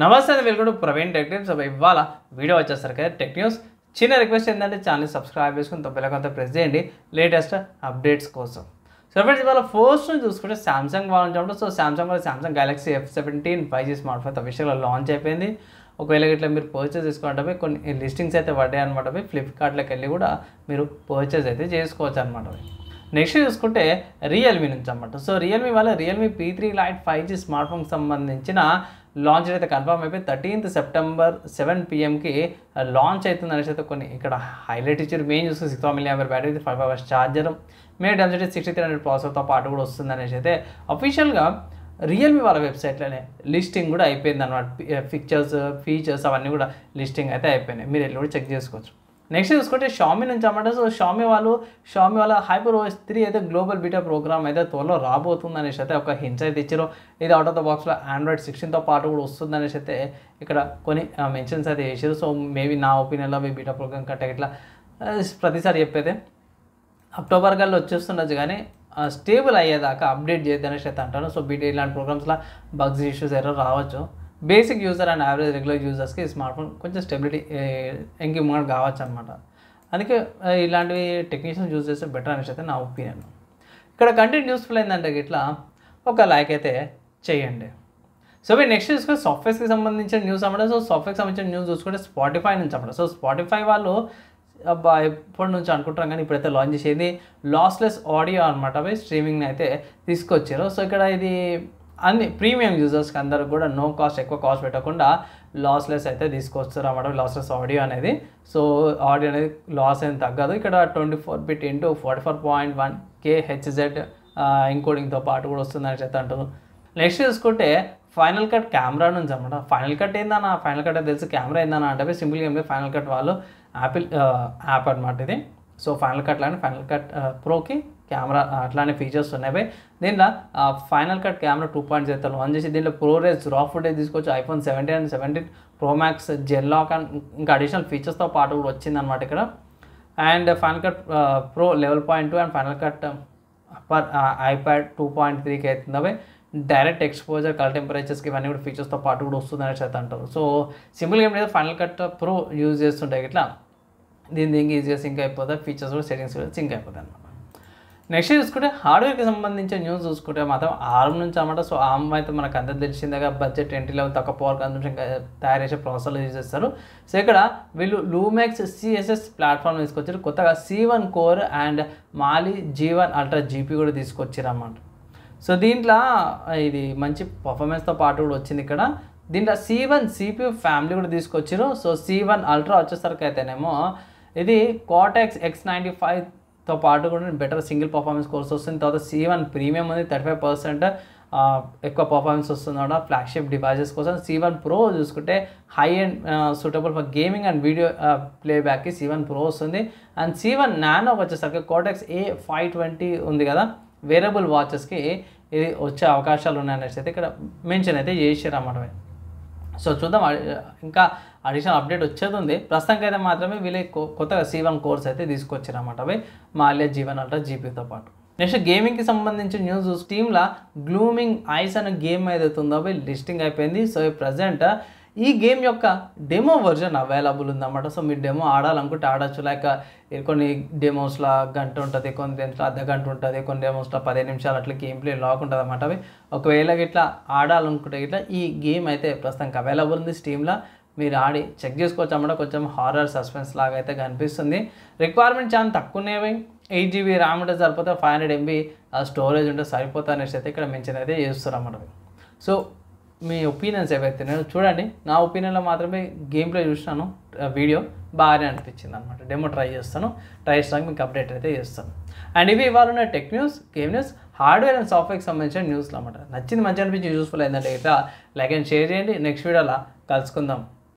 నమస్తే అండి, welcome to Praveen tech tips. ఇవాళ వీడియో వచ్చేసరికి టెక్ న్యూస్. చిన్న రిక్వెస్ట్ ఏంటంటే ఛానల్ సబ్స్క్రైబ్ చేసుకుని తప్పకుండా ప్రెస్ చేయండి లేటెస్ట్ అప్డేట్స్ కోసం. సో ఫ్రెండ్స్, ఇవాళ ఫస్ట్ చూసుకుంటే సామ్సంగ్ వాళ్ళు. So Samsung Galaxy F17 5G smart phone అఫీషియల్గా లాంచ్ అయిపోయింది. ఒకవేళ ఇట్లా మీరు పర్చేస్ చేసుకోవడం కొన్ని లిస్టింగ్స్ అయితే పడ్డాయి అనమాట. ఫ్లిప్కార్ట్లోకి వెళ్ళి కూడా మీరు పర్చేస్ అయితే చేసుకోవచ్చు అనమాట. నెక్స్ట్ చూసుకుంటే రియల్మీ నుంచి అనమాట. సో రియల్మీ వాళ్ళ Realme P3 Lite 5G smart ఫోన్కి సంబంధించిన లాంచ్ అయితే కన్ఫర్మ్ అయిపోయి 13th సెప్టెంబర్ 7 PM లాంచ్ అవుతుంది అనేసి అయితే కొన్ని ఇక్కడ హైలైట్ ఇచ్చారు. మెయిన్ చూస్తే 6 mAh బ్యాటరీ, 5 hours ఛార్జర్, మే డెన్సిటీ 6300 ప్రాసెసర్తో పాటు కూడా వస్తుంది అనేసి అయితే అఫీషియల్గా రియల్మీ వాళ్ళ వెబ్సైట్లోనే లిస్టింగ్ కూడా అయిపోయింది అనమాట. ఫీచర్స్ అవన్నీ కూడా లిస్టింగ్ అయితే అయిపోయినాయి. మీరు వెళ్ళి కూడా చెక్ చేసుకోవచ్చు. నెక్స్ట్ చూసుకుంటే షామీ నుంచి అన్నమాట. సో షామీ వాళ్ళ HyperOS 3 అయితే గ్లోబల్ బీటా ప్రోగ్రామ్ అయితే త్వరలో రాబోతుంది అనేసి అయితే ఒక హింట్స్ అయితే ఇచ్చారు. ఇది అవుట్ ఆఫ్ ద బాక్స్లో Android 16తో పాటు కూడా వస్తుంది అనేసి అయితే ఇక్కడ కొన్ని మెన్షన్స్ అయితే చేశారు. సో మేబీ నా ఒపీనియన్లో మీ బీటా ప్రోగ్రామ్ కట్ట ఇట్లా ప్రతిసారి చెప్పేదే అక్టోబర్ కల్లా వచ్చేస్తుండొచ్చు, కానీ స్టేబుల్ అయ్యేదాకా అప్డేట్ చేయొద్దు అనేసి అయితే అంటాను. సో బీటా ఇలాంటి ప్రోగ్రామ్స్లో బగ్స్ ఇష్యూస్ ఎర్రర్ రావచ్చు. Basic user and average regular యూజర్స్కి స్మార్ట్ ఫోన్ కొంచెం స్టెబిలిటీ ఇంప్రూవ్మెంట్ కావచ్చు అనమాట. అందుకే ఇలాంటివి టెక్నీషియన్స్ యూజ్ చేస్తే బెటర్ అనేసి అయితే నా ఒపీనియన్. ఇక్కడ కంటెంట్ యూస్ఫుల్ అయిందంటే ఇట్లా ఒక లైక్ అయితే చేయండి. సో మీరు నెక్స్ట్ చూసుకుంటే సాఫ్ట్వేర్స్కి సంబంధించిన న్యూస్ అన్నమాట. సో సాఫ్ట్వేర్కి సంబంధించిన న్యూస్ చూసుకుంటే స్పాటిఫై నుంచి అన్నమాట. సో స్పాటిఫై వాళ్ళు ఎప్పటి నుంచి అనుకుంటాం కానీ ఇప్పుడైతే లాంచ్ చేసేది లాస్లెస్ ఆడియో అనమాట. అవి స్ట్రీమింగ్ని అయితే తీసుకొచ్చారు. సో ఇక్కడ ఇది అన్ని ప్రీమియం యూజర్స్కి అందరికి కూడా నో కాస్ట్, ఎక్కువ కాస్ట్ పెట్టకుండా లాస్లెస్ అయితే తీసుకొస్తారు అన్నమాట. లాస్లెస్ ఆడియో అనేది. సో ఆడియో అనేది లాస్ అనేది తగ్గదు. ఇక్కడ 24bit × 44.1K Hz ఇంకోడింగ్తో పాటు కూడా వస్తుందని అయితే అంటారు. నెక్స్ట్ చూసుకుంటే ఫైనల్ కట్ కెమెరా నుంచి అనమాట. ఫైనల్ కట్ ఏందన్నా, ఫైనల్ కట్ తెలుసు, కెమెరా ఏందన్నా అంటే సింపుల్గా ఏం లేదు, ఫైనల్ కట్ వాళ్ళు యాపిల్ యాప్ అనమాట ఇది. సో ఫైనల్ కట్ లానే ఫైనల్ కట్ ప్రోకి కెమెరా అట్లానే ఫీచర్స్ ఉన్నాయి. దీంట్లో ఫైనల్ కట్ కెమెరా 2.0 లాంచ్ చేసి దీంట్లో ProRes RAW ఫుటేజ్ తీసుకోవచ్చు. iPhone 17 and 17 Pro Max జెల్ లాక్ అండ్ ఇంకా అడిషనల్ ఫీచర్స్తో పాటు కూడా వచ్చిందనమాట ఇక్కడ. And Final Cut Pro level 0.2 and Final Cut per iPad 2.3K అవుతుంది. అవి డైరెక్ట్ ఎక్స్పోజర్, కలర్ టెంపరేచర్స్కి ఇవన్నీ కూడా ఫీచర్స్తో పాటు కూడా వస్తుంది అనేసి అయితే అంటారు. సో సింపుల్గా ఏం లేదు, ఫైనల్ కట్ ప్రో యూజ్ చేస్తుంటాయి ఇట్లా దీనికి ఈజీగా సింక్ అయిపోతాయి, ఫీచర్స్ కూడా సెటింగ్స్ కూడా సింక్ అయిపోతాయి అనమాట. నెక్స్ట్ చూసుకుంటే హార్డ్వేర్కి సంబంధించిన న్యూస్ చూసుకుంటే మాత్రం ARM నుంచి అన్నమాట. సో ARM అయితే మనకు అందరూ తెలిసిందిగా బడ్జెట్ ఎంట్రీ లెవెల్ తక్కువ పవర్ కన్సంప్షన్ తయారు చేసే ప్రాసెసర్లు యూజ్ చేస్తారు. సో ఇక్కడ వీళ్ళు లూమెక్స్ CSS ప్లాట్ఫామ్ తీసుకొచ్చారు. కొత్తగా C1 core and Mali G1 Ultra GP కూడా తీసుకొచ్చారు అన్నమాట. సో దీంట్లో ఇది మంచి పర్ఫార్మెన్స్తో పాటు కూడా వచ్చింది ఇక్కడ. దీంట్లో C1 CPU ఫ్యామిలీ కూడా తీసుకొచ్చారు. సో C1 Ultra వచ్చేసరికి అయితేనేమో ఇది Cortex X95తో పాటు కూడా బెటర్ సింగిల్ పర్ఫార్మెన్స్ కోర్స్ వస్తుంది. తర్వాత C1 ప్రీమియం ఉంది, 35% ఎక్కువ పర్ఫార్మెన్స్ వస్తుంది అన్నమాట ఫ్లాగ్షిప్ డివైజెస్ కోసం. C1 Pro చూసుకుంటే high and suitable for gaming and video ప్లేబ్యాక్కి C1 Pro వస్తుంది. అండ్ C1 Nano వచ్చేసరికి Cortex A520 ఉంది కదా, వేరబుల్ వాచెస్కి ఇది వచ్చే అవకాశాలు ఉన్నాయనేసి అయితే ఇక్కడ మెన్షన్ అయితే చేసారు అన్నమాట. సో చూద్దాం, ఇంకా అడిషనల్ అప్డేట్ వచ్చేది ఉంది. ప్రస్తుతానికి అయితే మాత్రమే వీళ్ళ కొత్తగా C1 కోర్స్ అయితే తీసుకొచ్చారు అన్నమాట. అవి Mali G1 Ultra GPతో పాటు. నెక్స్ట్ గేమింగ్కి సంబంధించిన న్యూస్, స్టీమ్లో గ్లూమింగ్ ఐస్ అనే గేమ్ ఏదైతే ఉందో అవి లిస్టింగ్ అయిపోయింది. సో ప్రజెంట్ ఈ గేమ్ యొక్క డెమో వర్జన్ అవైలబుల్ ఉందన్నమాట. సో మీరు డెమో ఆడాలనుకుంటే ఆడచ్చు. లైక్ కొన్ని డెమోస్లో గంట ఉంటుంది, కొన్ని డెమోస్లో అర్ధ గంట ఉంటుంది, కొన్ని డెమోస్లో 15 నిమిషాలు అట్లా గేమ్ ప్లే లాక్ ఉంటుంది అన్నమాట. అవి ఒకవేళ ఇట్లా ఆడాలనుకుంటే ఇట్లా ఈ గేమ్ అయితే ప్రస్తుతానికి అవైలబుల్ ఉంది స్టీమ్లో. మీరు ఆడి చెక్ చేసుకోవచ్చు అన్నమాట. కొంచెం హారర్ సస్పెన్స్ లాగా అయితే కనిపిస్తుంది. రిక్వైర్మెంట్ చాలా తక్కువనేవి, 8GB ర్యామ్ ఉంటే సరిపోతే, 500 MB స్టోరేజ్ ఉంటే సరిపోతా అనేసి అయితే ఇక్కడ మెన్షన్ అయితే చేస్తారు అన్నమాట. సో మీ ఒపీనియన్స్ ఏవైతే నేను చూడండి. నా ఒపీనియన్లో మాత్రమే గేమ్ ప్లే చూసినాను, వీడియో బాగానే అనిపించింది అనమాట. డెమో ట్రై చేస్తాను మీకు అప్డేట్ అయితే చేస్తాను. అండ్ ఇవి ఇవాళ ఉన్న tech news, game news, hardware and సాఫ్ట్వేర్కి సంబంధించిన న్యూస్లు అనమాట. నచ్చింది, మంచి అనిపించి యూస్ఫుల్ అయిందంటే ఇట్లా లైక్ అండ్ షేర్ చేయండి. నెక్స్ట్ వీడియోలో కలుసుకుందాం.